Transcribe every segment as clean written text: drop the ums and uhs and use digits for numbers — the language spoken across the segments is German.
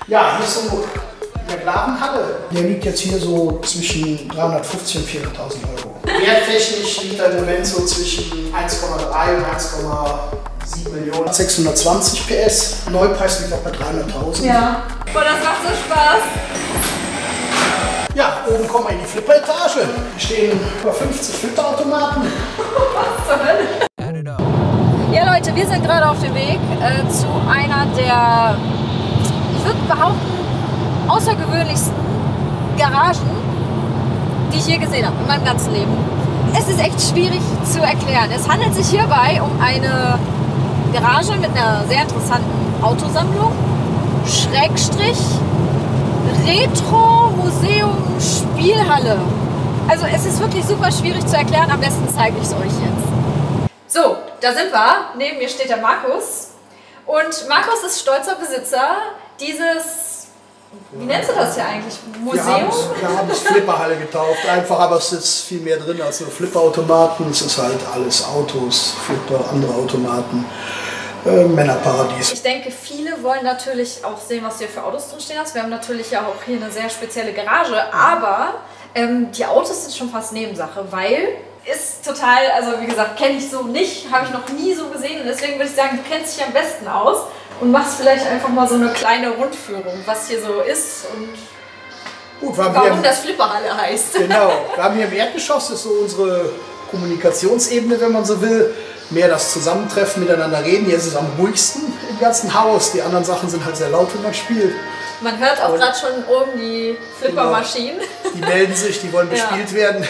Ja, hier ist so eine Ladenhalle. Der liegt jetzt hier so zwischen 350.000 und 400.000 Euro. Werttechnisch liegt er im Moment so zwischen 1,3 und 1,7 Millionen. 620 PS. Neupreis liegt auch bei 300.000. Ja. Boah, das macht so Spaß. Ja, oben kommen wir in die Flipper-Etage. Hier stehen über 50 Flipperautomaten. Was zur Hölle? Ja Leute, wir sind gerade auf dem Weg zu einer der, ich würde behaupten, außergewöhnlichsten Garagen, die ich je gesehen habe in meinem ganzen Leben. Es ist echt schwierig zu erklären. Es handelt sich hierbei um eine Garage mit einer sehr interessanten Autosammlung, Schrägstrich, Retro-Museum-Spielhalle. Also es ist wirklich super schwierig zu erklären, am besten zeige ich es euch jetzt. So, da sind wir. Neben mir steht der Markus. Und Markus ist stolzer Besitzer dieses, wie nennst du das hier eigentlich? Museum? Wir haben es Flipperhalle getauft, einfach, aber es ist viel mehr drin als nur Flipperautomaten. Es ist halt alles Autos, Flipper, andere Automaten, Männerparadies. Ich denke, viele wollen natürlich auch sehen, was du hier für Autos drin stehen hast. Wir haben natürlich ja auch hier eine sehr spezielle Garage, aber die Autos sind schon fast Nebensache, weil ist total, also wie gesagt, kenne ich so nicht, habe ich noch nie so gesehen und deswegen würde ich sagen, du kennst dich am besten aus und machst vielleicht einfach mal so eine kleine Rundführung, was hier so ist und gut, warum das Flipperhalle heißt. Genau, wir haben hier im Erdgeschoss, das ist so unsere Kommunikationsebene, wenn man so will. Mehr das Zusammentreffen, miteinander reden. Hier ist es am ruhigsten im ganzen Haus. Die anderen Sachen sind halt sehr laut, wenn man spielt. Man hört auch gerade schon oben die Flippermaschinen. Genau. Die melden sich, die wollen bespielt werden.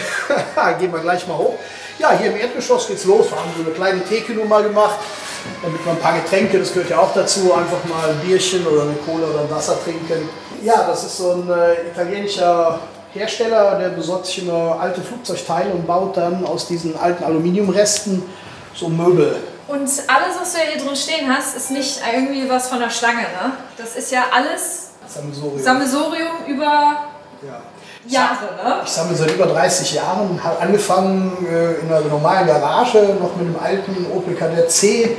Gehen wir gleich mal hoch. Ja, hier im Erdgeschoss geht's los. Wir haben so eine kleine Theke-Nummer gemacht, damit man ein paar Getränke, das gehört ja auch dazu, einfach mal ein Bierchen oder eine Cola oder ein Wasser trinken. Ja, das ist so ein italienischer Hersteller, der besorgt sich immer alte Flugzeugteile und baut dann aus diesen alten Aluminiumresten so Möbel. Und alles, was du hier drin stehen hast, ist nicht irgendwie was von der Stange, ne? Das ist ja alles Sammelsurium über Jahre, ne? Ich sammle seit über 30 Jahren, habe angefangen in einer normalen Garage, noch mit einem alten Opel Kadett C,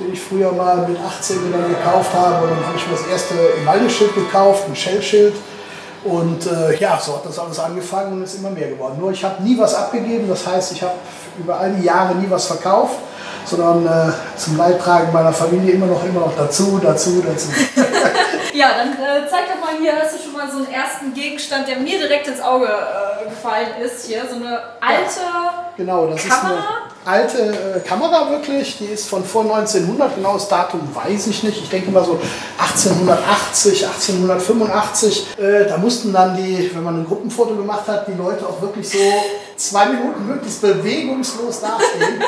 den ich früher mal mit 18 wieder gekauft habe. Und dann habe ich mir das erste Emaille-Schild gekauft, ein Shell-Schild. Und ja, so hat das alles angefangen und ist immer mehr geworden. Nur ich habe nie was abgegeben, das heißt, ich habe über all die Jahre nie was verkauft, sondern zum Leidtragen meiner Familie immer noch dazu. Ja, dann zeig doch mal hier, hast du schon mal so einen ersten Gegenstand, der mir direkt ins Auge gefallen ist. Hier so eine alte Genau, das Kamera. Ist eine alte Kamera wirklich, die ist von vor 1900, genaues Datum weiß ich nicht. Ich denke mal so 1880, 1885. Da mussten dann die, wenn man ein Gruppenfoto gemacht hat, die Leute auch wirklich so 2 Minuten möglichst bewegungslos dastehen.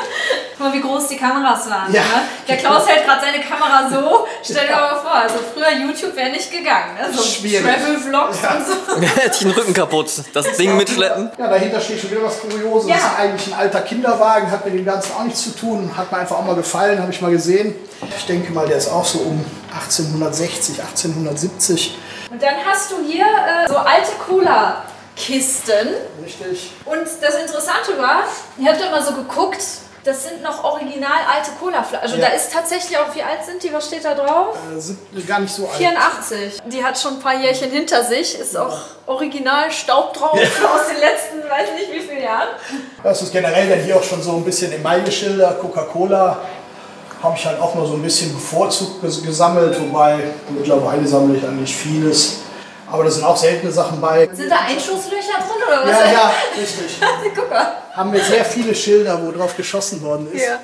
Guck mal, wie groß die Kameras waren. Ja. Ne? Der Klaus hält gerade seine Kamera so. Stell dir mal vor, also früher YouTube wäre nicht gegangen. Ne? So Travel-Vlogs und so. Hätte ich den Rücken kaputt, das Ding mitschleppen. Ja, dahinter steht schon wieder was Kurioses. Ja. Das ist eigentlich ein alter Kinderwagen, hat mit dem Ganzen auch nichts zu tun. Hat mir einfach auch mal gefallen, habe ich mal gesehen. Ich denke mal, der ist auch so um 1860, 1870. Und dann hast du hier so alte Cola-Kisten. Richtig. Und das Interessante war, ihr habt ja mal so geguckt, das sind noch original alte Cola-Flaschen. Also Ja. da ist tatsächlich auch, wie alt sind die? Was steht da drauf? Sind gar nicht so alt. 84. Die hat schon ein paar Jährchen hinter sich. Ist auch original Staub drauf aus den letzten, weiß nicht wie vielen Jahren. Das ist generell dann hier auch schon so ein bisschen Emaille-Schilder, Coca-Cola. Habe ich halt auch mal so ein bisschen bevorzugt gesammelt, wobei mittlerweile sammle ich eigentlich vieles. Aber da sind auch seltene Sachen bei. Sind da Einschusslöcher drin oder was? Ja, richtig. Guck mal. Haben wir sehr viele Schilder, wo drauf geschossen worden ist. Ja.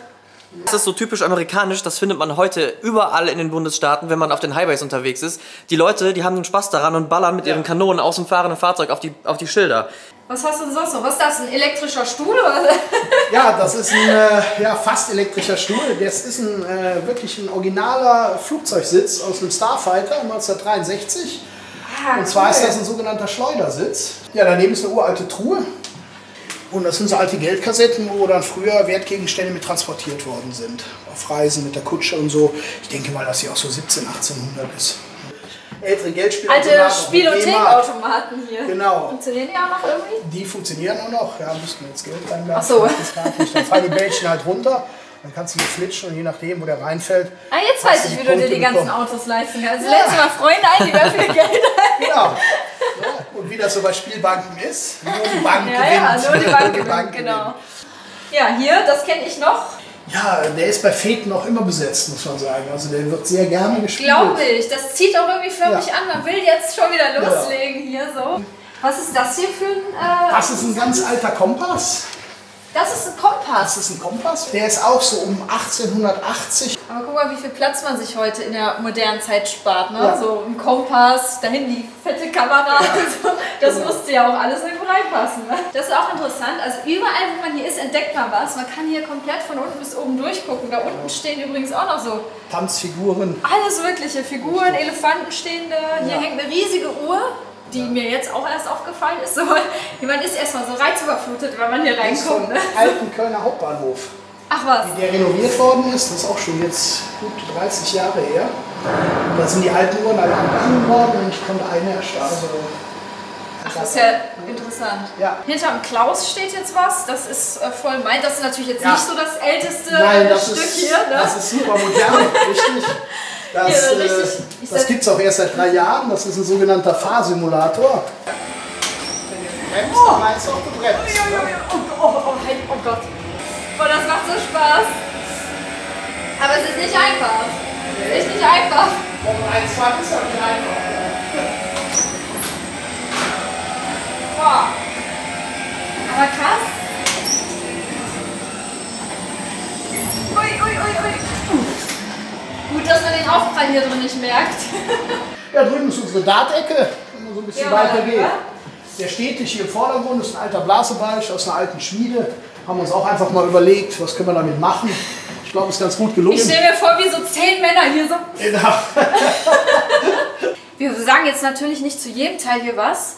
Das ist so typisch amerikanisch, das findet man heute überall in den Bundesstaaten, wenn man auf den Highways unterwegs ist. Die Leute, die haben den Spaß daran und ballern mit ihren Kanonen aus dem fahrenden Fahrzeug auf die Schilder. Was hast du denn sonst noch? Was ist das? Ein elektrischer Stuhl? Oder? Ja, das ist ein fast elektrischer Stuhl. Das ist wirklich ein originaler Flugzeugsitz aus einem Starfighter 1963. Und zwar ist das ein sogenannter Schleudersitz. Ja, daneben ist eine uralte Truhe. Und das sind so alte Geldkassetten, wo dann früher Wertgegenstände mit transportiert worden sind. Auf Reisen mit der Kutsche und so. Ich denke mal, dass sie auch so 1800 ist. Ältere Geldspielautomaten. Alte Spielothekautomaten hier. Genau. Funktionieren die auch noch irgendwie? Die funktionieren auch noch. Ja, müssten wir jetzt Geld reinwerfen. Ach so. Dann fallen die Bällchen halt runter. Dann kannst du mit flitschen und je nachdem, wo der reinfällt. Ah, jetzt weiß ich, wie du dir die ganzen Autos leisten kannst. Also lädst du mal Freunde ein, die dafür Geld ein. Genau. Ja, und wie das so bei Spielbanken ist, nur die Bank gewinnt. Ja, nur die Bank gewinnt, genau. Ja, hier, das kenne ich noch. Ja, der ist bei Feten noch immer besetzt, muss man sagen. Also der wird sehr gerne gespielt. Glaube ich. Das zieht auch irgendwie förmlich an. Man will jetzt schon wieder loslegen hier so. Was ist das hier für ein... Das ist ein ganz alter Kompass. Das ist ein Kompass. Das ist ein Kompass. Der ist auch so um 1880. Aber guck mal, wie viel Platz man sich heute in der modernen Zeit spart. Ne? Ja. So ein Kompass, dahin die fette Kamera. Ja. Das musste ja auch alles irgendwo reinpassen. Ne? Das ist auch interessant. Also überall, wo man hier ist, entdeckt man was. Man kann hier komplett von unten bis oben durchgucken. Da unten stehen übrigens auch noch so Tanzfiguren. alles mögliche. Figuren, Elefanten stehen da. Hier hängt eine riesige Uhr, die mir jetzt auch erst aufgefallen ist. So, man ist erstmal so reizüberflutet, wenn man hier reinkommt. Ne? Alten Kölner Hauptbahnhof. Ach was. Wie der renoviert worden ist, das ist auch schon jetzt gut 30 Jahre her. Und da sind die alten Uhren alle abgehangen worden und ich konnte eine erstarren. Ach, das ist ja interessant. Ja. Hinterm Klaus steht jetzt was, das ist voll mein. Das ist natürlich jetzt nicht so das älteste Stück hier. Ne? Das ist super modern, richtig. Das gibt es auch erst seit 3 Jahren. Das ist ein sogenannter Fahrsimulator. Wenn du bremst, dann meinst du auch gebremst. Oh Gott. Boah, das macht so Spaß. Aber es ist nicht einfach. Es ist nicht einfach. Formel 1 fahren ist ja nicht einfach. Boah. Aber krass. Ui. Gut, dass man den Aufprall hier drin nicht merkt. Ja, drüben ist unsere Dart-Ecke, wenn man so ein bisschen weiter geht. Ja. Der stetig hier im Vordergrund ist ein alter Blasebalg aus einer alten Schmiede. Haben wir uns auch einfach mal überlegt, was können wir damit machen. Ich glaube, es ist ganz gut gelungen. Ich stelle mir vor, wie so 10 Männer hier so. Genau. Wir sagen jetzt natürlich nicht zu jedem Teil hier was.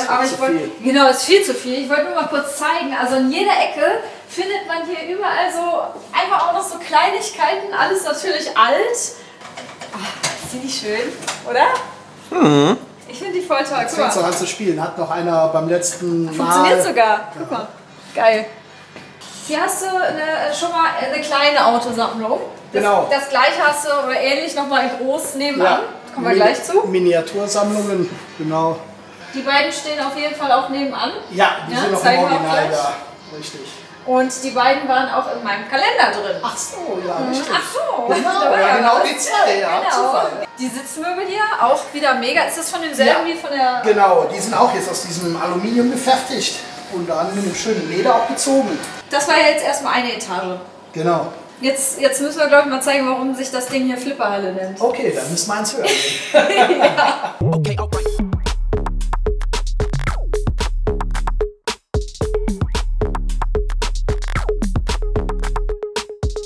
Aber ich wollte. viel. Genau, ist viel zu viel. Ich wollte nur mal kurz zeigen. Also in jeder Ecke findet man hier überall so einfach auch noch so Kleinigkeiten. Alles natürlich alt. Oh, ist die nicht schön, oder? Mhm. Ich finde die voll toll. Jetzt fängt es noch an zu spielen. Hat noch einer beim letzten Mal. Funktioniert sogar. Guck mal. Geil. Hier hast du schon mal eine kleine Autosammlung. Genau. Das gleiche hast du oder ähnlich nochmal in groß nebenan. Kommen wir gleich zu. Miniatursammlungen, genau. Die beiden stehen auf jeden Fall auch nebenan. Ja, die sind noch im zeigen wir auch Original gleich. da. Richtig. Und die beiden waren auch in meinem Kalender drin. Ach so, ja, richtig. Ach so. Genau, Da war ja, genau was. die zwei, ja. Genau. Zufall. Die Sitzmöbel hier, auch wieder mega. Ist das von demselben wie von der... Genau, die sind auch jetzt aus diesem Aluminium gefertigt und an einem schönen Leder auch gezogen. Das war ja jetzt erstmal eine Etage. Genau. Jetzt müssen wir, glaube ich, mal zeigen, warum sich das Ding hier Flipperhalle nennt. Okay, dann müssen wir eins hören. Okay, alright.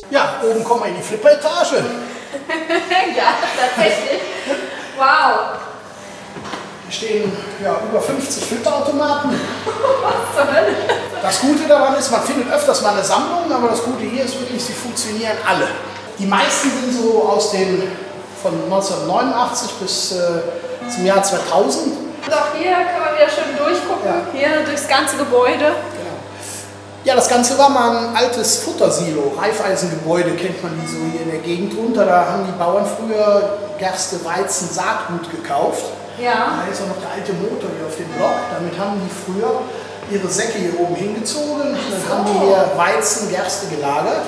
Ja, oben kommen wir in die Flipper-Etage. Ja, tatsächlich. Wow. Hier stehen ja, über 50 Flipperautomaten. Was zur Hölle? Das Gute daran ist, man findet öfters mal eine Sammlung, aber das Gute hier ist wirklich, sie funktionieren alle. Die meisten sind so von 1989 bis zum Jahr 2000. Und auch hier kann man wieder schön durchgucken. Ja. Hier durchs ganze Gebäude. Ja, das Ganze war mal ein altes Futtersilo. Reifeisengebäude kennt man die so hier in der Gegend runter. Da haben die Bauern früher Gerste, Weizen, Saatgut gekauft. Ja. Da ist auch noch der alte Motor hier auf dem Block. Damit haben die früher ihre Säcke hier oben hingezogen. Dann haben die hier Weizen, Gerste gelagert.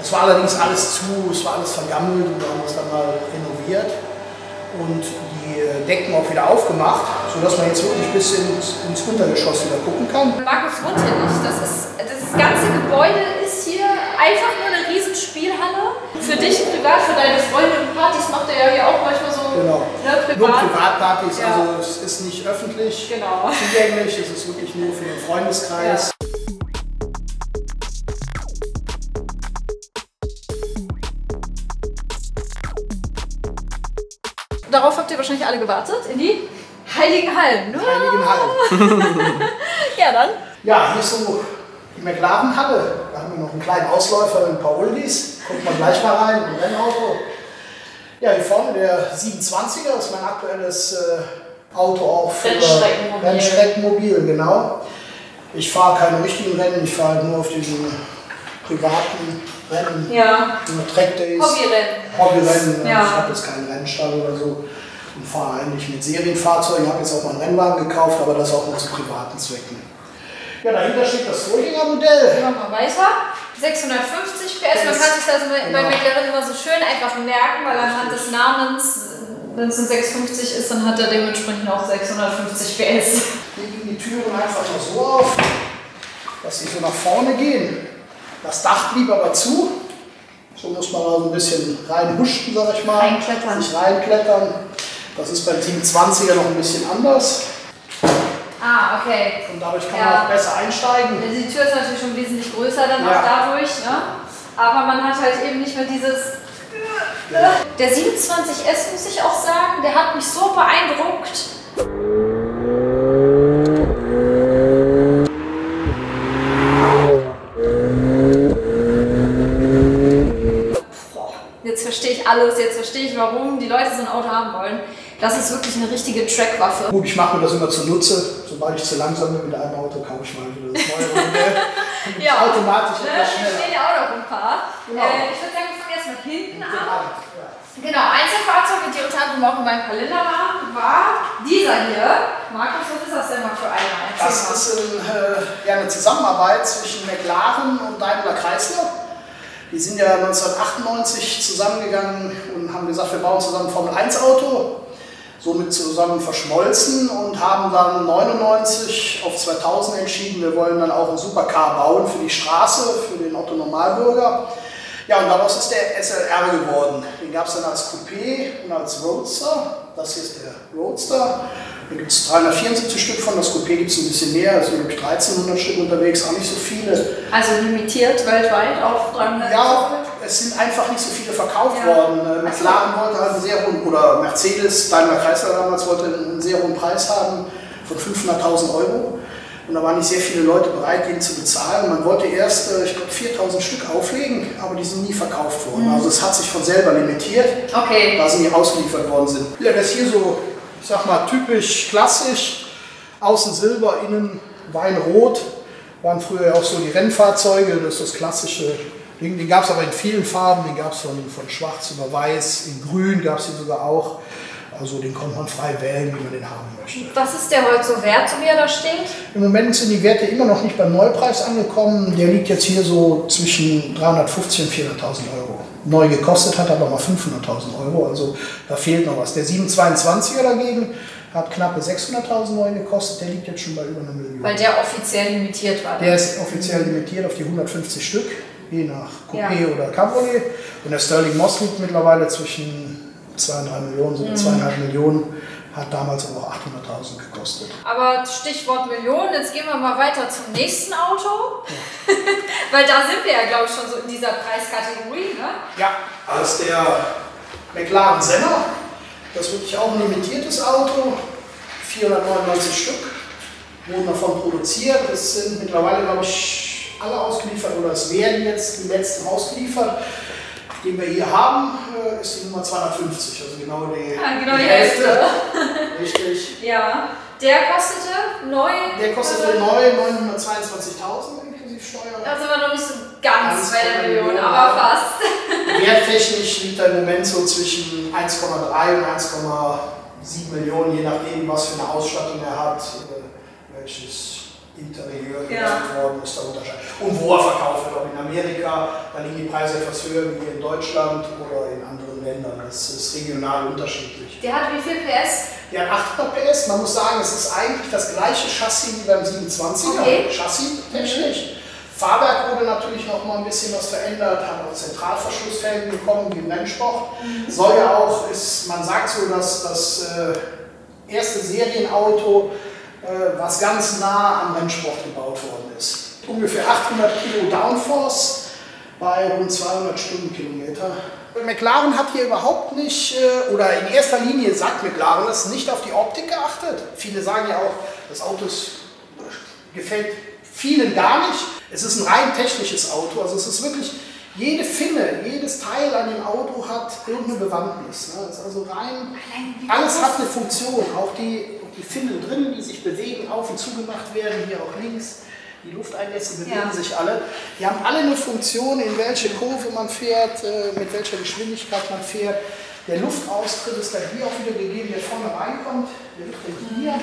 Das war allerdings alles es war alles vergammelt und wir haben das dann mal renoviert. Und die Decken auch wieder aufgemacht, sodass man jetzt wirklich bis ins Untergeschoss wieder gucken kann. Markus wohnt hier nicht. Das ganze Gebäude ist hier einfach nur eine riesen Spielhalle. Für dich privat, für deine Freunde und Partys macht er ja hier auch manchmal so Genau. privat. Nur Privatpartys, Ja. also es ist nicht öffentlich Genau. zugänglich, es ist wirklich nur für den Freundeskreis. Darauf habt ihr wahrscheinlich alle gewartet, in die Heiligen Hallen. Heiligen Hallen. Ja, dann. Ja, hier ist so die McLaren-Halle. Da haben wir noch einen kleinen Ausläufer mit ein paar Oldies. Guckt man gleich mal rein, ein Rennauto. Ja, hier vorne der 27er ist mein aktuelles Auto auch für Rennstreckenmobil, genau. Ich fahre keine richtigen Rennen, ich fahre halt nur auf diesen privaten Rennen, Ja. Trackdays, Hobbyrennen. Ja. Ich habe jetzt keinen Rennstall oder so und fahre eigentlich mit Serienfahrzeugen. Ich habe jetzt auch mal einen Rennwagen gekauft, aber das auch nur zu privaten Zwecken. Ja, dahinter steht das Vorgängermodell. Gehen wir mal weiter. 650 PS. Man kann sich das bei McLaren immer so schön einfach merken, weil anhand des Namens, wenn es ein 650 ist, dann hat er dementsprechend auch 650 PS. Hier gehen die Türen einfach nur so auf, dass sie so nach vorne gehen. Das Dach blieb aber zu. So muss man also ein bisschen reinhuschen, sag ich mal. Reinklettern. Sich reinklettern. Das ist beim 27er noch ein bisschen anders. Ah, okay. Und dadurch kann man auch besser einsteigen. Die Tür ist natürlich schon wesentlich größer dann auch dadurch. Ne? Aber man hat halt eben nicht mehr dieses... Der 27S, muss ich auch sagen, der hat mich so beeindruckt. Jetzt verstehe ich alles, jetzt verstehe ich, warum die Leute so ein Auto haben wollen. Das ist wirklich eine richtige Trackwaffe. Gut, ich mache mir das immer zunutze. Sobald ich zu langsam bin mit einem Auto, kaufe ich mal wieder das neue Modell. Ja, automatisch etwas hier schneller. stehen ja auch noch ein paar. Genau. Ich würde sagen, wir fangen jetzt mal hinten an. Genau, eins der Fahrzeuge, die unter anderem auch in meinem Kalender waren, war dieser hier. Markus, was ist das denn mal für einer? Das ist eine Zusammenarbeit zwischen McLaren und Daimler Chrysler. Die sind ja 1998 zusammengegangen und haben gesagt, wir bauen zusammen ein Formel-1-Auto. Somit zusammen verschmolzen und haben dann 99 auf 2000 entschieden, wir wollen dann auch einen Supercar bauen für die Straße, für den Otto-Normalbürger. Ja, und daraus ist der SLR geworden. Den gab es dann als Coupé und als Roadster. Das hier ist der Roadster. Da gibt es 374 Stück von. Das Coupé gibt es ein bisschen mehr, also glaube ich 1300 Stück unterwegs, auch nicht so viele. Also limitiert weltweit auf 300? Ja, es sind einfach nicht so viele verkauft worden. McLaren wollte halt einen sehr hohen, oder Mercedes, Daimler Chrysler damals wollte einen sehr hohen Preis haben von 500.000 Euro. Und da waren nicht sehr viele Leute bereit, den zu bezahlen. Man wollte erst, ich glaube, 4.000 Stück auflegen, aber die sind nie verkauft worden. Also es hat sich von selber limitiert, da sie nie ausgeliefert worden sind. Ja, das hier so, ich sag mal, typisch klassisch. Außen Silber, innen Weinrot. Waren früher auch so die Rennfahrzeuge, das ist das klassische Ding. Den gab es aber in vielen Farben, den gab es von schwarz über weiß, in grün gab es den sogar auch. Also den konnte man frei wählen, wie man den haben möchte. Was ist der heute so wert, so wie er da steht? Im Moment sind die Werte immer noch nicht beim Neupreis angekommen. Der liegt jetzt hier so zwischen 350.000 und 400.000 Euro. Neu gekostet hat aber mal 500.000 Euro, also da fehlt noch was. Der 722er dagegen hat knappe 600.000 neu gekostet, der liegt jetzt schon bei über 1 Million. Weil der offiziell limitiert war. Der ist offiziell limitiert auf die 150 Stück, je nach Coupé oder Cabriolet. Und der Sterling Moss liegt mittlerweile zwischen 2 und 3 Millionen, so 2,5 Millionen, hat damals aber auch 800.000 gekostet. Aber Stichwort Millionen, jetzt gehen wir mal weiter zum nächsten Auto. Ja. Weil da sind wir ja, glaube ich, schon so in dieser Preiskategorie, ne? Ja, das ist der McLaren Senna. Das ist wirklich auch ein limitiertes Auto. 499 Stück wurden davon produziert. Es sind mittlerweile, glaube ich, alle ausgeliefert oder es werden jetzt die letzten ausgeliefert. Den wir hier haben, ist die Nummer 250, also genau die Hälfte. Richtig. Ja, der kostete neu? Der kostete neu 922.000 inklusive Steuer. Da sind wir noch nicht so ganz bei der Million, aber fast. Werttechnisch liegt er im Moment so zwischen 1,3 und 1,7 Millionen, je nachdem, was für eine Ausstattung er hat, welches Interieur gemacht worden ist, der Unterschied. Und wo er verkauft wird, ob in Amerika, da liegen die Preise etwas höher wie hier in Deutschland oder in anderen Ländern. Das ist regional unterschiedlich. Der hat wie viel PS? Der hat 800 PS. Man muss sagen, es ist eigentlich das gleiche Chassis wie beim 27er. Chassis technisch. Fahrwerk wurde natürlich noch mal ein bisschen was verändert, hat auch Zentralverschlussfelgen bekommen wie im Rennsport. Soll ja auch, man sagt so, dass das erste Serienauto was ganz nah am Rennsport gebaut worden ist. Ungefähr 800 Kilo Downforce bei rund 200 Stundenkilometer. McLaren hat hier überhaupt nicht, oder in erster Linie sagt McLaren das, nicht auf die Optik geachtet. Viele sagen ja auch, das Auto gefällt vielen gar nicht. Es ist ein rein technisches Auto, also es ist wirklich, jede Finne, jedes Teil an dem Auto hat irgendeine Bewandtnis. Ne? Es ist also rein, alles hat eine Funktion, auch die Finnen drin, die sich bewegen, auf und zugemacht werden, hier auch links. Die Lufteinlässe bewegen sich alle. Die haben alle eine Funktion, in welche Kurve man fährt, mit welcher Geschwindigkeit man fährt. Der Luftaustritt ist dann hier auch wieder gegeben, der vorne reinkommt. Der wird dann hier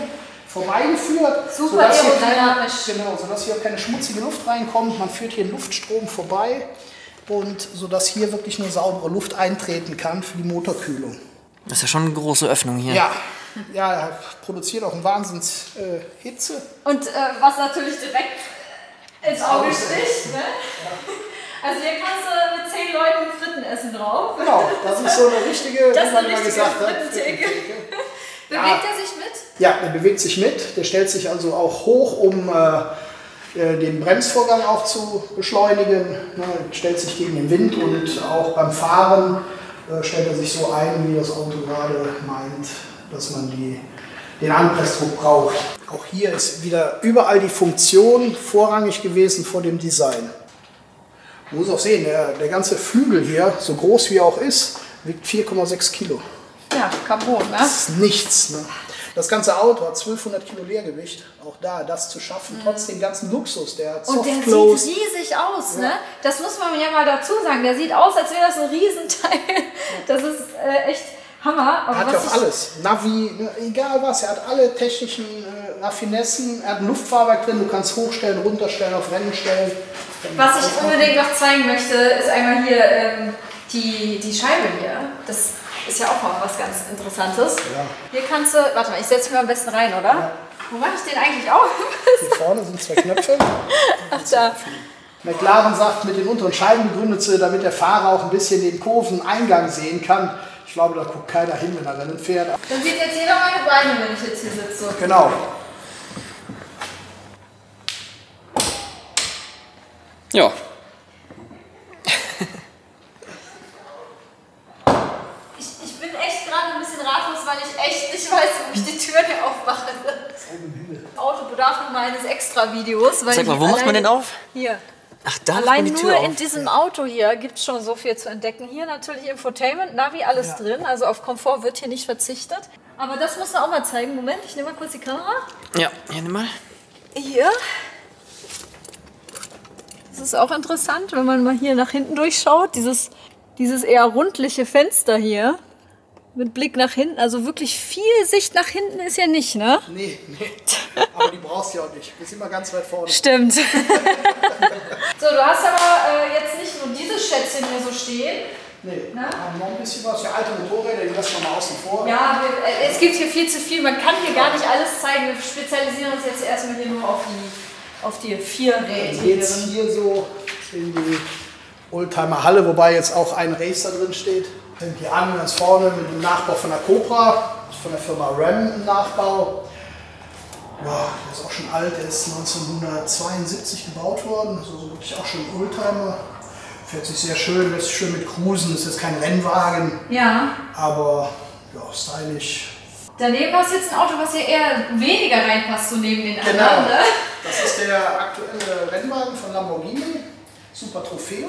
vorbeigeführt. Super aerodynamisch. Genau, sodass hier auch keine schmutzige Luft reinkommt. Man führt hier einen Luftstrom vorbei und sodass hier wirklich nur saubere Luft eintreten kann für die Motorkühlung. Das ist ja schon eine große Öffnung hier. Ja, ja, er produziert auch einen Wahnsinns Hitze. Und was natürlich direkt ins Auge sticht, ne? Also hier kannst du mit 10 Leuten Fritten essen drauf. Genau, das ist so eine richtige, das wie man immer gesagt hat, Frittentheke. Bewegt er sich mit? Ja, der bewegt sich mit. Der stellt sich also auch hoch, um den Bremsvorgang auch zu beschleunigen. Ne, stellt sich gegen den Wind und auch beim Fahren stellt er sich so ein, wie das Auto gerade meint, dass man den Anpressdruck braucht. Auch hier ist wieder überall die Funktion vorrangig gewesen vor dem Design. Man muss auch sehen, der ganze Flügel hier, so groß wie er auch ist, wiegt 4,6 Kilo. Ja, Carbon, ne? Das ist nichts. Ne? Das ganze Auto hat 1200 Kilo Leergewicht. Auch da, das zu schaffen, trotz dem ganzen Luxus. Der hat und der sieht riesig aus, ne? Das muss man ja mal dazu sagen. Der sieht aus, als wäre das ein Riesenteil. Das ist echt Hammer. Aber er hat ja auch alles. Navi, ne, egal was. Er hat alle technischen Raffinessen. Er hat ein Luftfahrwerk drin. Du kannst hochstellen, runterstellen, auf Rennen stellen. Was ich unbedingt noch zeigen möchte, ist einmal hier die Scheibe hier. Das ist ja auch mal was ganz Interessantes. Ja. Hier kannst du, warte mal, ich setze mich mal am besten rein, oder? Ja. Wo mache ich den eigentlich auf? Hier vorne sind 2 Knöpfe. Ach da. McLaren sagt, mit den unteren Scheiben begründet sie, damit der Fahrer auch ein bisschen den Kurveneingang sehen kann. Ich glaube, da guckt keiner hin, wenn er Rennen fährt. Dann sieht jetzt jeder meine Beine, wenn ich jetzt hier sitze. Genau. Ja. Ich bin echt gerade ein bisschen ratlos, weil ich echt nicht weiß, ob ich die Tür hier aufmache. Das Auto bedarf noch mal eines Extra-Videos. Sag mal, wo macht man den auf? Hier. Ach, da allein die Tür nur auf. in diesem Auto hier gibt es schon so viel zu entdecken. Hier natürlich Infotainment, Navi, alles drin. Also auf Komfort wird hier nicht verzichtet. Aber das muss man auch mal zeigen. Moment, ich nehme mal kurz die Kamera. Ja, hier nimm mal. Hier. Das ist auch interessant, wenn man mal hier nach hinten durchschaut. Dieses eher rundliche Fenster hier. Mit Blick nach hinten. Also wirklich viel Sicht nach hinten ist ja nicht, ne? Nee. Aber die brauchst du ja auch nicht. Du bist immer ganz weit vorne. Stimmt. So, du hast aber jetzt nicht nur dieses Schätzchen hier so stehen. Nee, wir haben noch ein bisschen was für alte Motorräder, die lassen wir mal außen vor. Ja, es gibt hier viel zu viel. Man kann hier gar nicht alles zeigen. Wir spezialisieren uns jetzt erstmal hier nur auf die 4 Räder. Jetzt hier so in die Oldtimer Halle, wobei jetzt auch ein Racer drin steht. Fängt hier an, ganz vorne mit dem Nachbau von der Cobra, von der Firma Ram im Nachbau. Ja, der ist auch schon alt, der ist 1972 gebaut worden, also wirklich auch schon ein Oldtimer. Fährt sich sehr schön, lässt sich schön mit cruisen, ist jetzt kein Rennwagen, aber ja, stylisch. Daneben hast du jetzt ein Auto, was hier eher weniger reinpasst, so neben den anderen. Genau, ne? das ist der aktuelle Rennwagen von Lamborghini, Super Trofeo.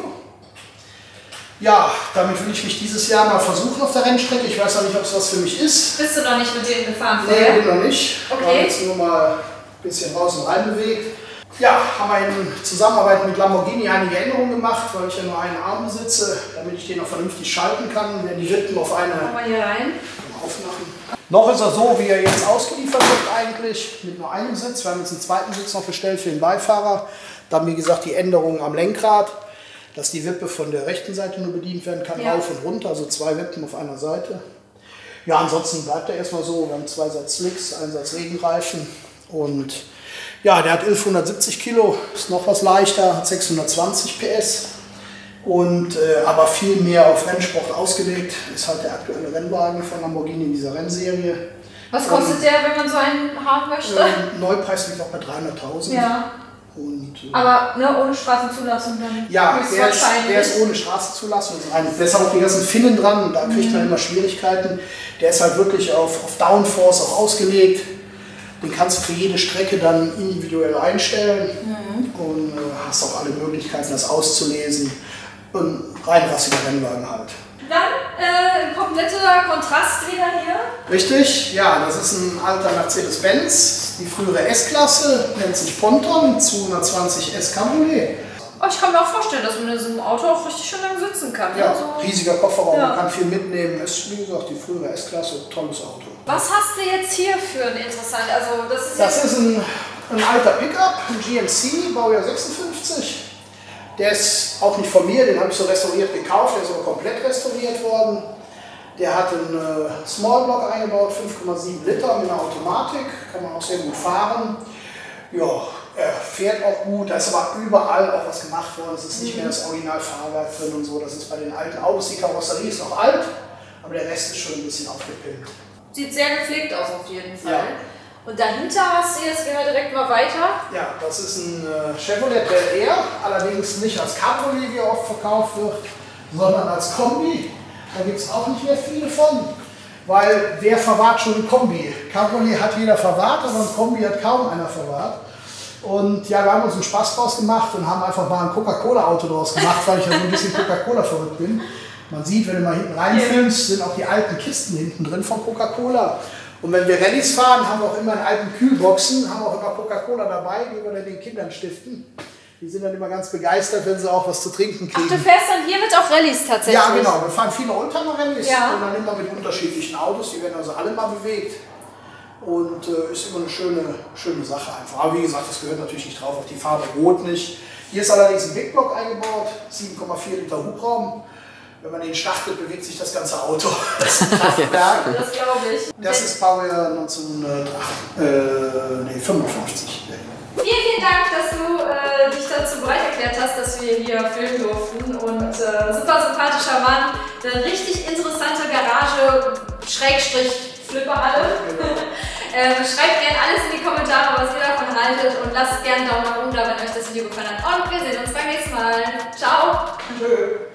Ja, damit will ich mich dieses Jahr mal versuchen auf der Rennstrecke. Ich weiß noch nicht, ob es was für mich ist. Bist du noch nicht mit denen gefahren? Nee, bin noch nicht. Okay. Wir haben jetzt nur mal ein bisschen raus und rein bewegt. Ja, haben wir in Zusammenarbeit mit Lamborghini einige Änderungen gemacht, weil ich ja nur einen Arm besitze, damit ich den auch vernünftig schalten kann. Werden die Wippen auf eine Komm mal hier rein. aufmachen. Noch ist er so, wie er jetzt ausgeliefert wird eigentlich, mit nur einem Sitz. Wir haben jetzt einen zweiten Sitz noch bestellt für den Beifahrer. Dann, wie gesagt, die Änderungen am Lenkrad, dass die Wippe von der rechten Seite nur bedient werden kann, rauf und runter, also 2 Wippen auf einer Seite. Ja, ansonsten bleibt er erstmal so. Wir haben 2 Satz Slicks, 1 Satz Regenreifen und ja, der hat 1170 Kilo, ist noch was leichter, hat 620 PS und aber viel mehr auf Rennsport ausgelegt. Ist halt der aktuelle Rennwagen von Lamborghini in dieser Rennserie. Was kostet der, wenn man so einen haben möchte? Neupreis liegt auch bei 300.000. Ja. Und, aber ne, ohne Straßenzulassung dann? Ja, der ist ohne Straßenzulassung. Da ist auch die ganzen Finnen dran und da kriegt man immer Schwierigkeiten. Der ist halt wirklich auf Downforce auch ausgelegt. Den kannst du für jede Strecke dann individuell einstellen und hast auch alle Möglichkeiten, das auszulesen. Und rein rassiger Rennwagen halt. Dann kompletter Kontrast wieder hier. Richtig, ja, das ist ein alter Mercedes-Benz, die frühere S-Klasse, nennt sich Ponton, 220 S Cabriolet. Oh, ich kann mir auch vorstellen, dass man in so einem Auto auch richtig schön lang sitzen kann. Ja, also, riesiger Kofferraum, man kann viel mitnehmen. Ist, wie gesagt, die frühere S-Klasse, tolles Auto. Was hast du jetzt hier für ein interessantes? Also, das ist ein alter Pickup, ein GMC, Baujahr 56. Der ist auch nicht von mir, den habe ich so restauriert gekauft, der ist aber komplett restauriert worden. Der hat einen Smallblock eingebaut, 5,7 Liter mit einer Automatik, kann man auch sehr gut fahren. Ja, er fährt auch gut, da ist aber überall auch was gemacht worden. Es ist nicht mehr das Originalfahrwerk drin und so, das ist bei den alten Autos, die Karosserie ist noch alt, aber der Rest ist schon ein bisschen aufgepimpt. Sieht sehr gepflegt aus auf jeden Fall. Ja. Und dahinter hast du, jetzt gehen wir direkt mal weiter. Ja, das ist ein Chevrolet Bel Air, allerdings nicht als Cabriolet, wie er oft verkauft wird, sondern als Kombi. Da gibt es auch nicht mehr viele von, weil wer verwahrt schon ein Kombi? Cabriolet hat jeder verwahrt, aber ein Kombi hat kaum einer verwahrt. Und ja, wir haben uns einen Spaß draus gemacht und haben einfach mal ein Coca-Cola-Auto draus gemacht, weil ich ja so ein bisschen Coca-Cola verrückt bin. Man sieht, wenn du mal hinten reinfilmst, sind auch die alten Kisten hinten drin von Coca-Cola. Und wenn wir Rallyes fahren, haben wir auch immer in alten Kühlboxen, haben wir auch immer Coca-Cola dabei, die wir dann den Kindern stiften. Die sind dann immer ganz begeistert, wenn sie auch was zu trinken kriegen. Ach, du fährst dann hiermit auch Rallyes tatsächlich? Ja, genau. Wir fahren viele Oldtimer-Rallyes ja. Und dann immer mit unterschiedlichen Autos. Die werden also alle mal bewegt. Und ist immer eine schöne Sache einfach. Aber wie gesagt, das gehört natürlich nicht drauf, auch die Farbe Rot nicht. Hier ist allerdings ein Big Block eingebaut, 7,4 Liter Hubraum. Wenn man den startet, bewegt sich das ganze Auto. Das ist ein Kraftwerk. Das glaube ich. Das ist Baujahr 1955. Vielen Dank, dass du dich dazu bereit erklärt hast, dass wir hier filmen durften. Und super sympathischer Mann, eine richtig interessante Garage, / Flipperhalle. Schreibt gerne alles in die Kommentare, was ihr davon haltet, und lasst gerne einen Daumen nach oben da, wenn euch das Video gefallen hat. Und wir sehen uns beim nächsten Mal. Ciao! Tschö.